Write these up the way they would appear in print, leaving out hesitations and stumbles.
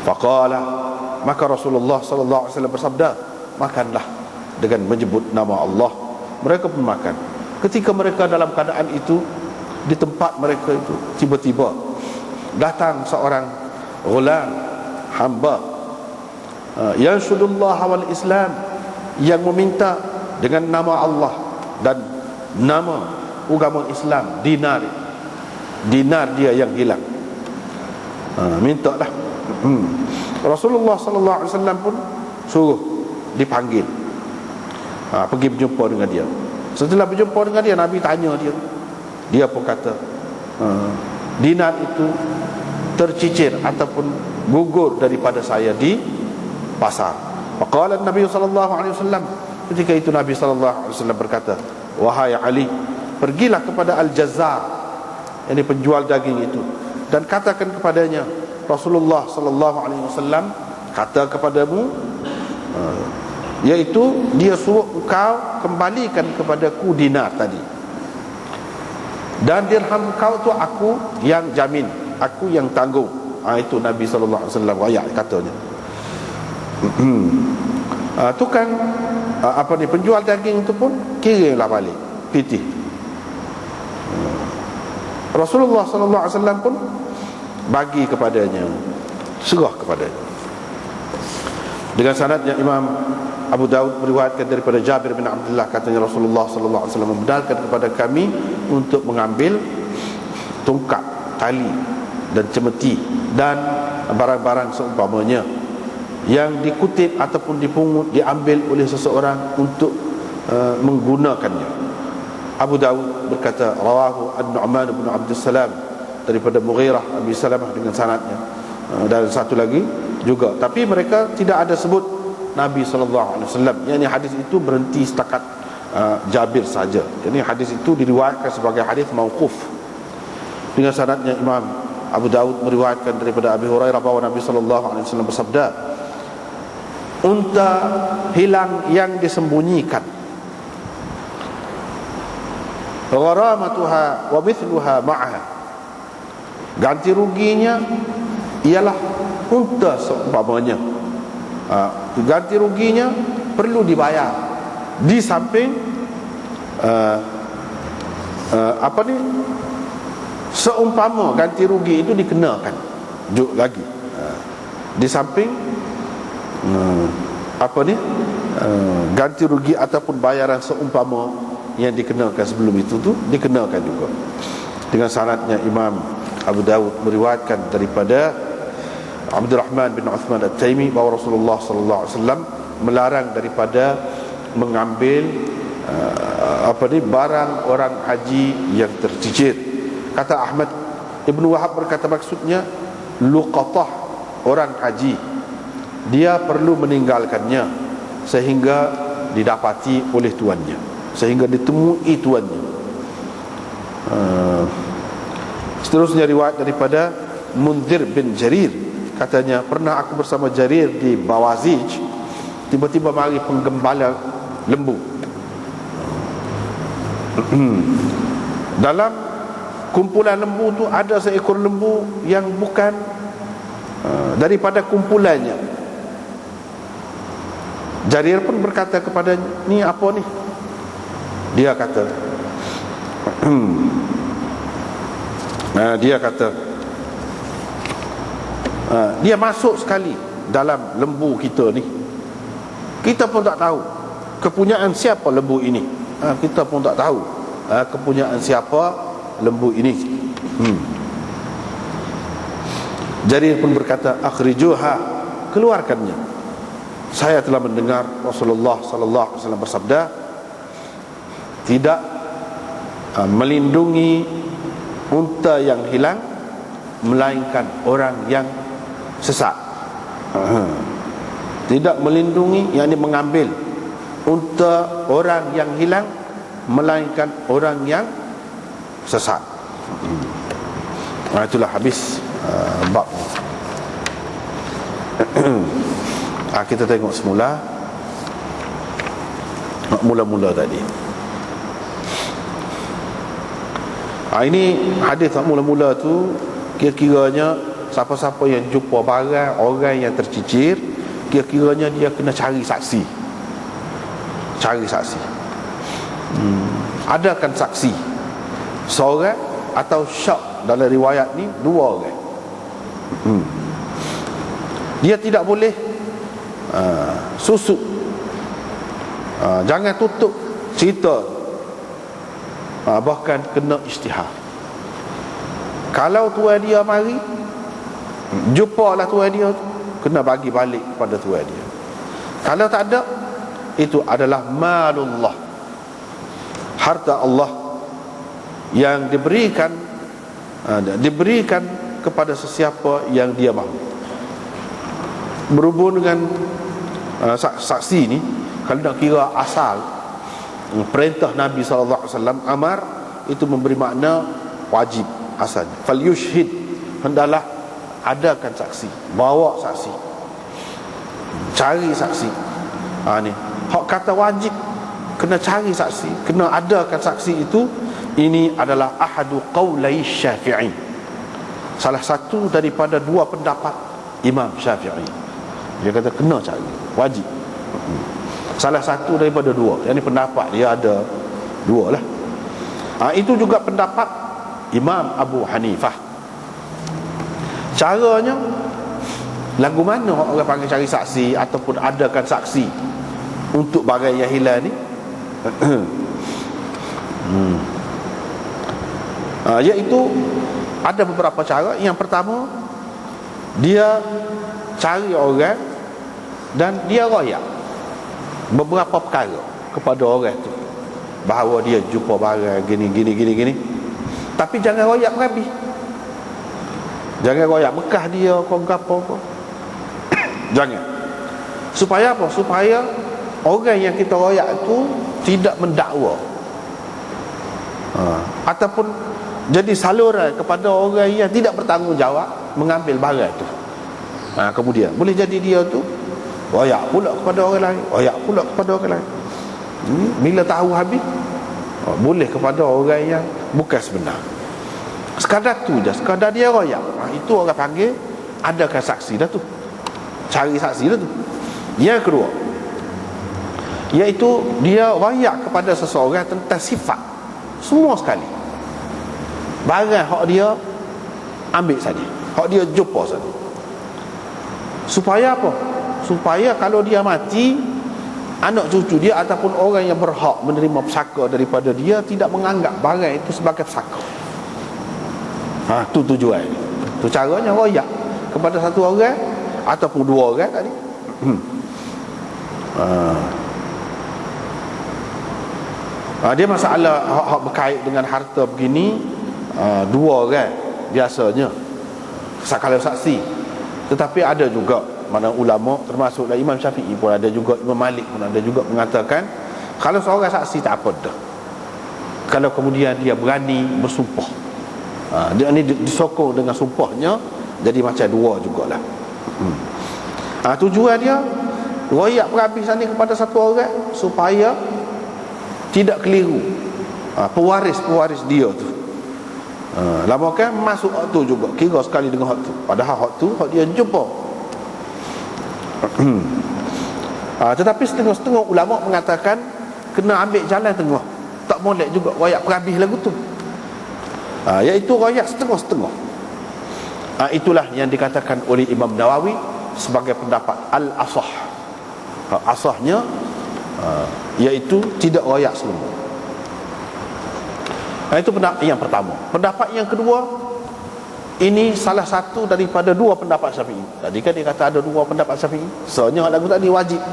Faqala, maka Rasulullah sallallahu alaihi wasallam bersabda, makanlah dengan menyebut nama Allah. Mereka pun makan. Ketika mereka dalam keadaan itu, di tempat mereka itu, tiba-tiba datang seorang ghulam, hamba, yanshudullah wal Islam, yang meminta dengan nama Allah dan nama agama Islam, dinar dia yang hilang. Minta lah. Rasulullah sallallahu alaihi wasallam pun suruh dipanggil, pergi berjumpa dengan dia. Setelah berjumpa dengan dia, Nabi tanya dia. Dia pun kata, dinar itu tercicir ataupun gugur daripada saya di pasar. Faqala Nabi sallallahu alaihi wasallam, ketika itu Nabi sallallahu alaihi wasallam berkata, wahai Ali, pergilah kepada Al-Jazzar, yang penjual daging itu, dan katakan kepadanya, Rasulullah sallallahu alaihi wasallam kata kepadamu, iaitu dia suruh engkau kembalikan kepadaku dinar tadi, dan dirham kau tu aku yang jamin, aku yang tanggung. Itu Nabi sallallahu alaihi wasallam ayat katanya. Tukang penjual daging itu pun kirimlah balik pitih. Rasulullah sallallahu alaihi wasallam pun bagi kepadanya, serah kepadanya. Dengan sanadnya Imam Abu Daud meriwayatkan daripada Jabir bin Abdullah, katanya Rasulullah sallallahu alaihi wasallam membenarkan kepada kami untuk mengambil tongkat, tali dan cemeti dan barang-barang seumpamanya yang dikutip ataupun dipungut, diambil oleh seseorang untuk menggunakannya. Abu Daud berkata, rawahu An-Nu'man bin Abdul Salam daripada Mughirah Abi Salamah dengan sanadnya, dan satu lagi juga, tapi mereka tidak ada sebut Nabi sallallahu alaihi wasallam. Yang hadis itu berhenti setakat Jabir saja. Jadi hadis itu diriwayatkan sebagai hadis mauquf. Dengan sanadnya Imam Abu Daud meriwayatkan daripada Abi Hurairah bahawa Nabi sallallahu alaihi wasallam bersabda, unta hilang yang disembunyikan, gharamatuha wa mithluha ma'aha, ganti ruginya ialah unta seumpamanya. Ganti ruginya perlu dibayar, di samping seumpama ganti rugi itu dikenakan lagi, di samping ganti rugi ataupun bayaran seumpama yang dikenakan sebelum itu tu dikenakan juga. Dengan sanadnya Imam Abu Dawud meriwayatkan daripada Abdurrahman bin Uthman At-Taimi bahawa Rasulullah sallallahu alaihi wasallam melarang daripada mengambil barang orang haji yang tercicir. Kata Ahmad Ibn Wahab berkata, maksudnya luqatah orang haji, dia perlu meninggalkannya sehingga didapati oleh tuannya, sehingga ditemui tuannya. Seterusnya riwayat daripada Munzir bin Jarir, katanya pernah aku bersama Jarir di Bawazij, tiba-tiba mari penggembala lembu. Dalam kumpulan lembu tu ada seekor lembu yang bukan daripada kumpulannya. Jarir pun berkata kepadanya, ni apa ni? Dia kata dia masuk sekali dalam lembu kita ni. Kita pun tak tahu kepunyaan siapa lembu ini. Kita pun tak tahu kepunyaan siapa lembu ini. Jarir pun berkata, akhrijuha, keluarkannya. Saya telah mendengar Rasulullah sallallahu alaihi wasallam bersabda, tidak melindungi unta yang hilang melainkan orang yang sesat. Tidak melindungi, yakni mengambil unta orang yang hilang melainkan orang yang sesat. Itulah habis bab. Kita tengok semula, mula-mula tadi. Ini hadis mula-mula tu kira-kiranya siapa-siapa yang jumpa barang orang yang tercicir, kira-kiranya dia kena cari saksi. Cari saksi. Adakan saksi seorang atau syak. Dalam riwayat ni 2 orang. Dia tidak boleh susuk. Jangan tutup cerita. Bahkan kena isytihar. Kalau tuan dia mari, jumpalah tuan dia tu, kena bagi balik kepada tuan dia. Kalau tak ada, itu adalah malullah, harta Allah yang diberikan kepada sesiapa yang dia mahu. Berhubung dengan saksi ni, kalau nak kira asal perintah Nabi SAW, amar itu memberi makna wajib asalnya. Fal yushhid, hendaklah adakan saksi, bawa saksi, cari saksi. Ni hak kata wajib, kena cari saksi, kena adakan saksi itu. Ini adalah ahadu qaulai Syafi'i, salah satu daripada 2 pendapat Imam Syafi'i. Dia kata kena cari, wajib. Salah satu daripada 2. Yang ni pendapat dia ada 2 lah. Itu juga pendapat Imam Abu Hanifah. Caranya, lagu mana orang panggil cari saksi ataupun adakan saksi untuk barang yang hilang ni? Iaitu ada beberapa cara. Yang pertama, dia cari orang dan dia royak beberapa perkara kepada orang tu, bahawa dia jumpa barang gini. Tapi jangan royak habis. Jangan royak bekah dia kau gapo kau. Jangan. Supaya apa? Supaya orang yang kita royak itu tidak mendakwa, ataupun jadi saluran kepada orang yang tidak bertanggungjawab mengambil barang itu. Kemudian boleh jadi dia tu royak pula kepada orang lain, royak pula kepada orang lain. Bila tahu habis, boleh kepada orang yang bukan sebenar. Sekadar tu je, sekadar dia royak, itu orang panggil adakan saksi dah tu, cari saksi dah tu. Yang kedua, iaitu dia royak kepada seseorang tentang sifat semua sekali. Barang hak dia ambil saja, hak dia jumpa saja. Supaya apa? Supaya kalau dia mati, anak cucu dia ataupun orang yang berhak menerima pesaka daripada dia tidak menganggap barang itu sebagai pesaka. Tu tujuan. Tu caranya royak kepada satu orang ataupun 2 orang tadi. Dia masalah hak berkait dengan harta begini, 2 orang biasanya kalau saksi. Tetapi ada juga mana ulama, termasuklah Imam Syafi'i pun ada juga, Imam Malik pun ada juga mengatakan kalau seorang saksi tak apa dah, kalau kemudian dia berani bersumpah. Dia ni disokong dengan sumpahnya, jadi macam 2 jugalah. Tujuan dia royak perhabisan ni kepada satu orang supaya tidak keliru pewaris dia tu. Lama kan masuk hak tu juga, kira sekali dengan hak tu, padahal hak tu hak dia jumpa. Tetapi setengah-setengah ulama mengatakan kena ambil jalan tengah, tak boleh juga royak perhabis lagu tu, iaitu royak setengah-setengah. Itulah yang dikatakan oleh Imam Nawawi sebagai pendapat al-asah. Asahnya iaitu tidak royak semua. Itu pendapat yang pertama. Pendapat yang kedua, ini salah satu daripada 2 pendapat Syafi'i. Tadi kan dia kata ada 2 pendapat Syafi'i, soalnya lagu tadi wajib.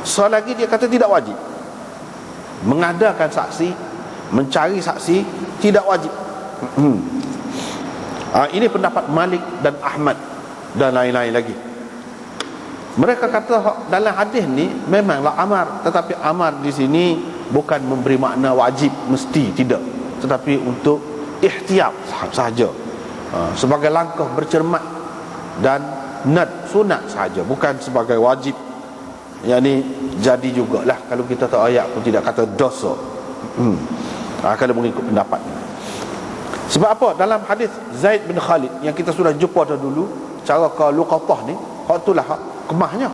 Soal lagi dia kata tidak wajib. Mengadakan saksi, mencari saksi tidak wajib. Ini pendapat Malik dan Ahmad dan lain-lain lagi. Mereka kata dalam hadis ni memanglah amar, tetapi amar di sini bukan memberi makna wajib mesti, tidak, tetapi untuk ihtiyat sahaja, sebagai langkah bercermat dan sunat sahaja, bukan sebagai wajib. Yang ni jadi jugalah kalau kita tak ayat pun tidak kata dosa. Kalau mengikut pendapat ni. Sebab apa? Dalam hadis Zaid bin Khalid yang kita sudah jumpa dah dulu, cara ke Luqatah ni, hak itulah hak kemahnya.